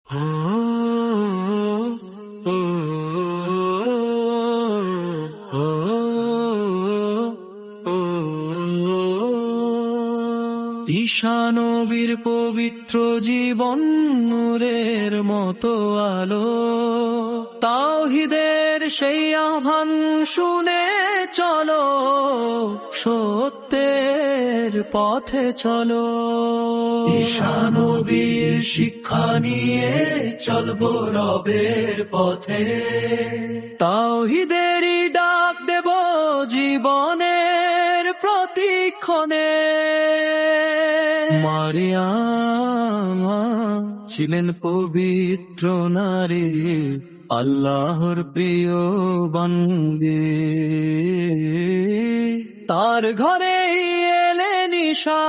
ঈশা নবীর পবিত্র জীবন নূরের মতো আলো, তাওহীদের সেই আহ্বান শুনে চলো, সত্যের পথে চলো। ঈশা নবীর শিক্ষা নিয়ে চলবো রবের পথে, তাওহীদেরই ডাক দেব জীবনের প্রতিক্ষণে। মারিয়াম ছিলেন পবিত্র নারী, আল্লাহর প্রিয় বান্দী। তার ঘরে এলেন ঈশা,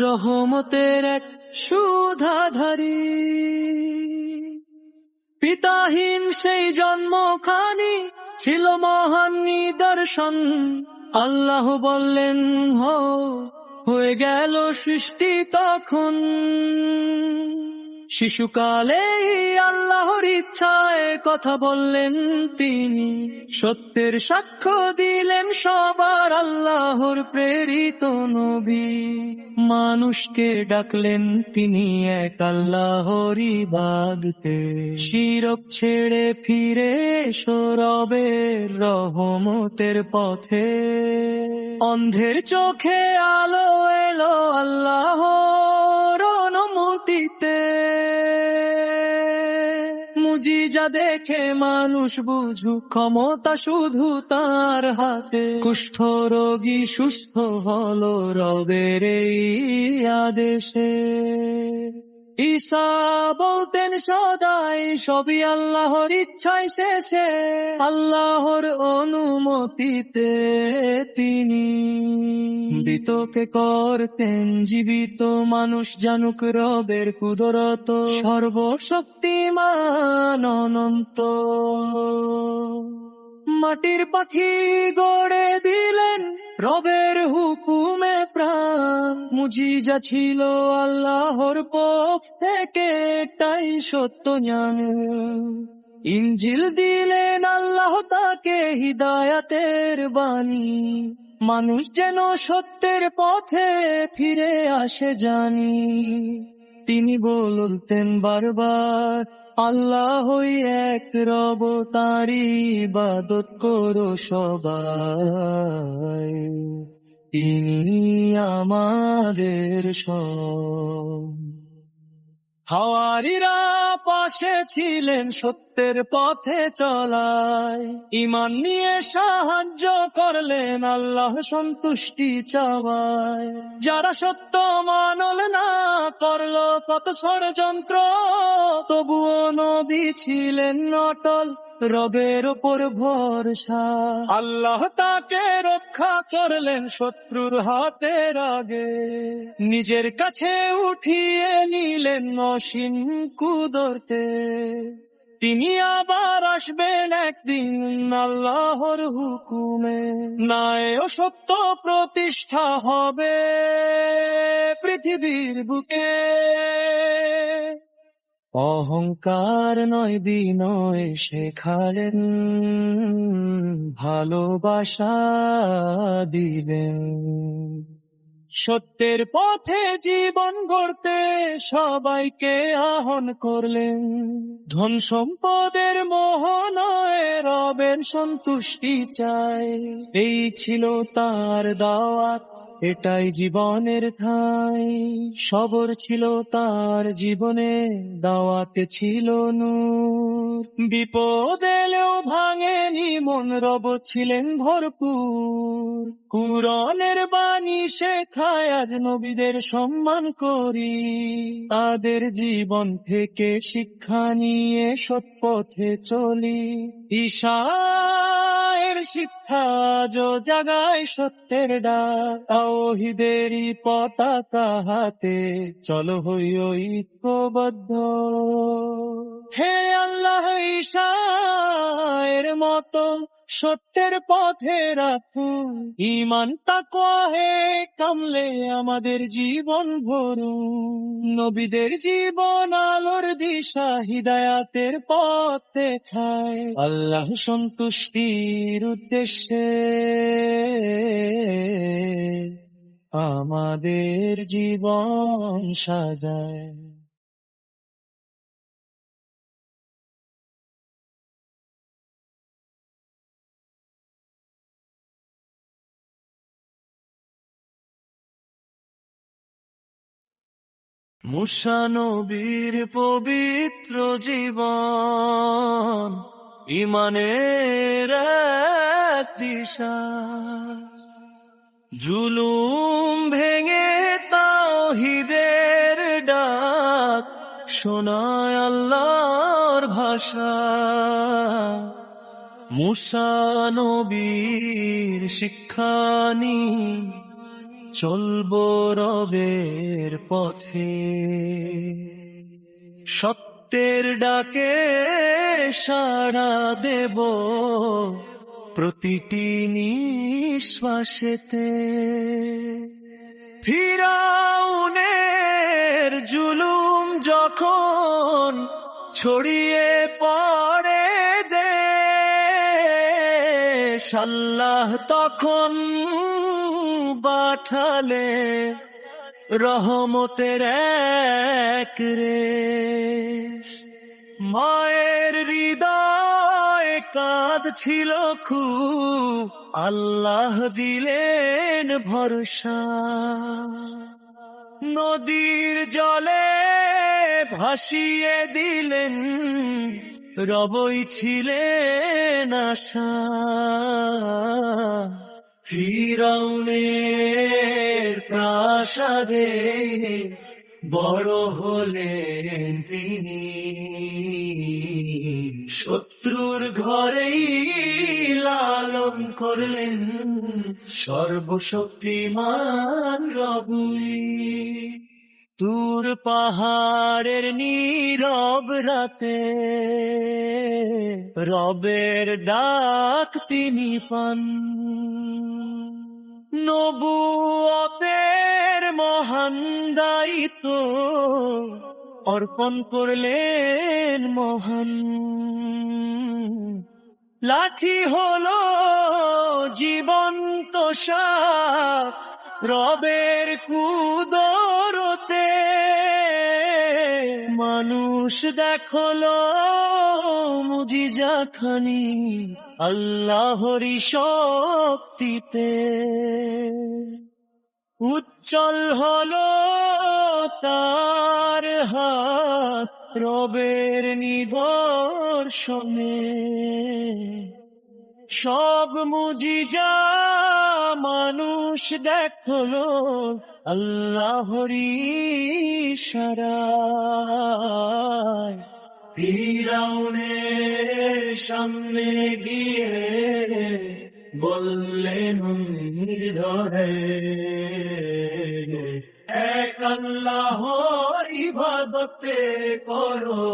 রহমতের এক সুধাধারী। পিতাহীন সেই জন্মখানি ছিল মহান নিদর্শন। আল্লাহ বললেন হয়ে গেল সৃষ্টি তখন। শিশুকালেই আল্লাহর ইচ্ছায় কথা বললেন তিনি, সত্যের সাক্ষ্য দিলেন সবার আল্লাহর প্রেরিত নবী। মানুষকে ডাকলেন তিনি এক আল্লাহর ইবাদতে, শিরক ছেড়ে ফিরে এসো রবের রহমতের পথে। অন্ধের চোখে আলো এলো আল্লাহর অনুমতিতে, মুজিজা দেখে মানুষ বুঝুক ক্ষমতা শুধু তার হাতে। কুষ্ঠ রোগী সুস্থ হলো রবের এই আদেশে। ঈসা বলতেন সদাই সবই আল্লাহর ইচ্ছায় শেষে, আল্লাহর অনুমতিতে তিনি মৃতকে করতেন জীবিত। মানুষ জানুক রবের কুদরত, সর্বশক্তিমান অনন্ত। মাটির পাখি গড়ে দিলেন রবের হুকুমে প্রাণ, মুজিজা ছিল আল্লাহর পক্ষ থেকে, এটাই সত্য জ্ঞান। ইনজিল দিলেন আল্লাহ তাকে হিদায়াতের বাণী, মানুষ যেন সত্যের পথে ফিরে আসে জানি। তিনি বলতেন বারবার আল্লাহই এক রব, তাঁরই ইবাদত করো সবাই, তিনি আমাদের সব। হাওয়ারীরা পাশে ছিলেন সত্যের পথে চলায়, ঈমান নিয়ে সাহায্য করলেন আল্লাহ সন্তুষ্টি চাওয়ায়। যারা সত্য মানল না করলো কত ষড়যন্ত্র, তবুও নবী ছিলেন অটল রবের উপর ভরসা। আল্লাহ তাকে রক্ষা করলেন শত্রুর হাতের আগে, নিজের কাছে উঠিয়ে নিলেন অসীম কুদরতে। তিনি আবার আসবেন একদিন আল্লাহর হুকুমে, ন্যায় ও সত্য প্রতিষ্ঠা হবে পৃথিবীর বুকে। অহংকার নয় বিনয় শেখালেন, ভালোবাসা দিলেন। সত্যের পথে জীবন গড়তে সবাইকে আহ্বান করলেন। ধন সম্পদের মোহ নয়, রবের সন্তুষ্টি চাই, এই ছিল তার দাওয়াত, এটাই জীবনের ঠাঁই। সবর ছিল তার জীবনে, দাওয়াতে ছিল নূর। বিপদ এলেও ভাঙেনি মন, রব ছিলেন ভরপুর। কুরআনের বাণী শেখায় আজ নবীদের সম্মান করি, তাদের জীবন থেকে শিক্ষা নিয়ে সৎ পথে চলি। ঈশার শিক্ষা জাগায় সত্যের ডাক, তাওহীদেরই পতাকা হাতে, চলো হই ঐক্যবদ্ধ। হে আল্লাহ ঈশার মতো সত্যের পথে রাখুন ঈমান তাকওয়া হে কামলে আমাদের জীবন ভরুন। নবীদের জীবন আলোর দিশা হিদায়াতের পথ দেখায়, আল্লাহ সন্তুষ্টির উদ্দেশ্যে আমাদের জীবন সাজায়। মুসা নবীর পবিত্র জীবন ঈমানের এক দিশা, জুলুম ভেঙে তাওহীদের ডাক শোনায় আল্লাহর ভাষা। মুসা নবীর শিক্ষানি চলবো রবের পথে, সত্যের ডাকে সাড়া দেব প্রতিটি নিঃশ্বাসেতে। ফিরাউনের জুলুম যখন ছড়িয়ে পড়ে দেশ, আল্লাহ তখন পাঠালে রহমতের এক রেশ। মায়ের হৃদয় কাঁদছিল খুব, আল্লাহ দিলেন ভরসা। নদীর জলে ভাসিয়ে দিলেন, রবই ছিলেন আশা। ফিরাউনের প্রাসাদে বড় হলেন তিনি, শত্রুর ঘরেই লালন করলেন সর্বশক্তিমান রবুই। তুর পাহাড়ের নীরব রাতে রবের ডাক তিনি পান, নবুয়তের মহান দায়িত্ব অর্পণ করলেন মহান। লাঠি হলো জীবন্ত সাপ রবের কুদরতে, মানুষ দেখলো মুজিজা খানি আল্লাহরি শক্তিতে। উজ্জ্বল হলো তার হাত রবের নিদর্শনে, সব মুজিজা মানুষ দেখলো আল্লাহরি ইশারায়। ফিরাউনের সামনে গিয়ে বললেন নির্ভয়ে, এক আল্লাহর ইবাদতে করো,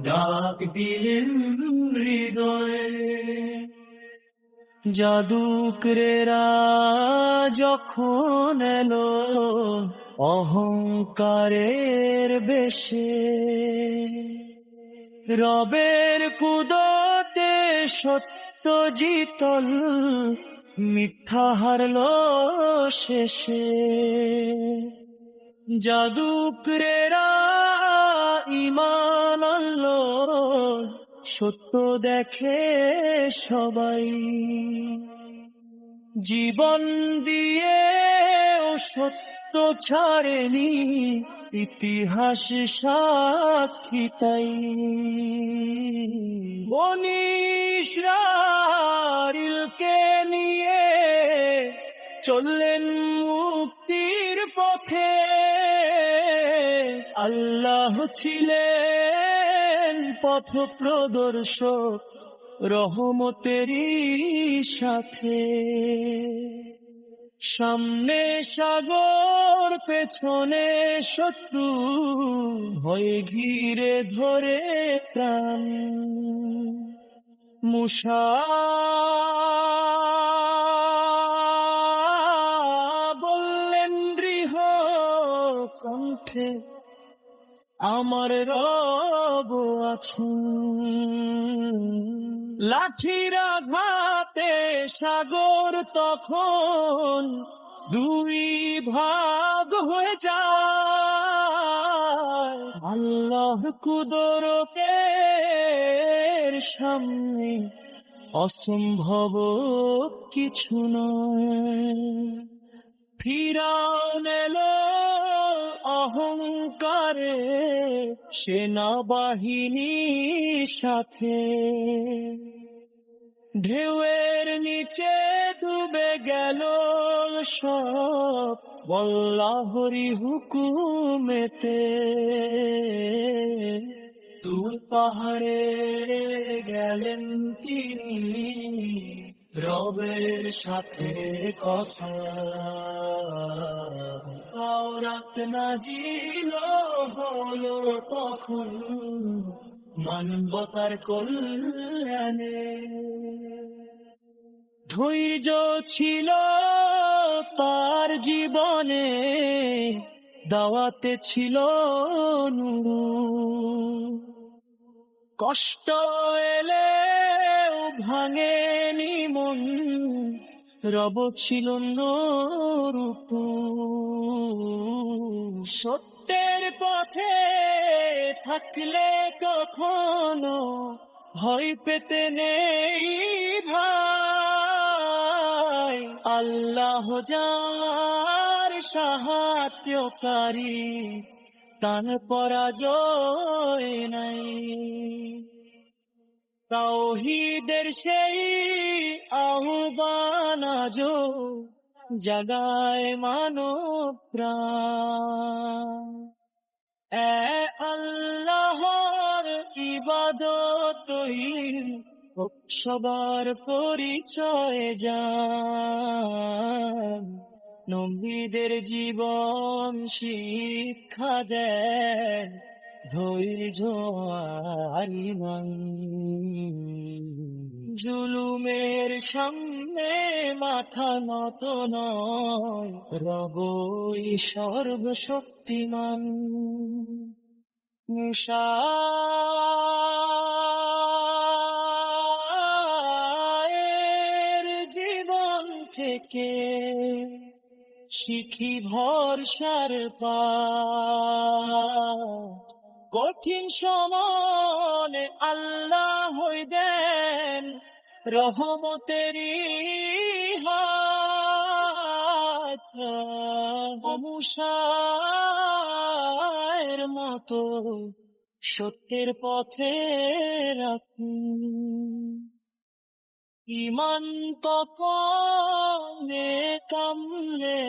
ডাক দিলেন হৃদয়ে। জাদুকরেরা যখন এলো অহংকারের বেশে, রবের কুদরতে সত্য জিতল, মিথ্যা হারলো শেষে। জাদুকরেরা ঈমান আনলো, সত্য দেখে সবাই, জীবন দিয়ে ও সত্য ছাড়েনি, ইতিহাস সাক্ষী তাই। বনী ইসরাঈলকে নিয়ে চললেন মুক্তির পথে, আল্লাহ ছিলেন পথ প্রদর্শক রহমতেরই সাথে। সামনে সাগর পেছনে শত্রু, হয়ে ঘিরে ধরে প্রাণ, মুসা বললেন দৃঢ় কণ্ঠে, আমার রব আছেন। লাঠির আঘাতে সাগর তখন দুই ভাগ হয়ে যায়। আল্লাহ কুদরতের সামনে অসম্ভব কিছু নয়। ফিরাউন এলো অহংকারে সেনাবাহিনী সাথে, ঢেউয়ের নিচে ডুবে গেল সব আল্লাহরি হুকুমেতে। দূর পাহাড়ে গেলেন তিনি, রবের সাথে কথা। তাওরাত নাজিল হলো তখন মানবতার কল্যাণে। ধৈর্য ছিল তার জীবনে, দাওয়াতে ছিল নূর। কষ্ট এলেও ভাঙেনি মন, রব ছিল নূর। সত্যের পথে থাকলে কখনো ভয় পেতে নেই ভাই। আল্লাহ যার সাহায্যকারী, তার পরাজয় নাই। তাওহীদের সেই আহ্বান আজো জাগায় মানব প্রাণ। আল্লাহর ইবাদতই সবার পরিচয় জান। নবীদের জীবন শিক্ষা দেন ধৈর্য আর ঈমান। জুলুমের সামনে মাথা নত নয়, রবই সর্বশক্তিমান। মুসা জীবন থেকে শিখি ভরসার পাঠ। কঠিন সময়ে আল্লাহ দেন রহমতেরি হাত। মুসার মতো সত্যের পথে রাখুন ঈমান, তপনে কামলে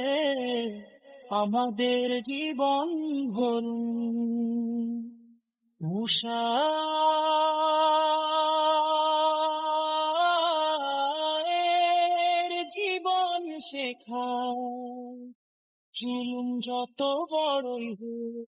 আমাদের জীবন ভরুন। মুসার জীবন শেখা, জুলুম যত বড়ই হোক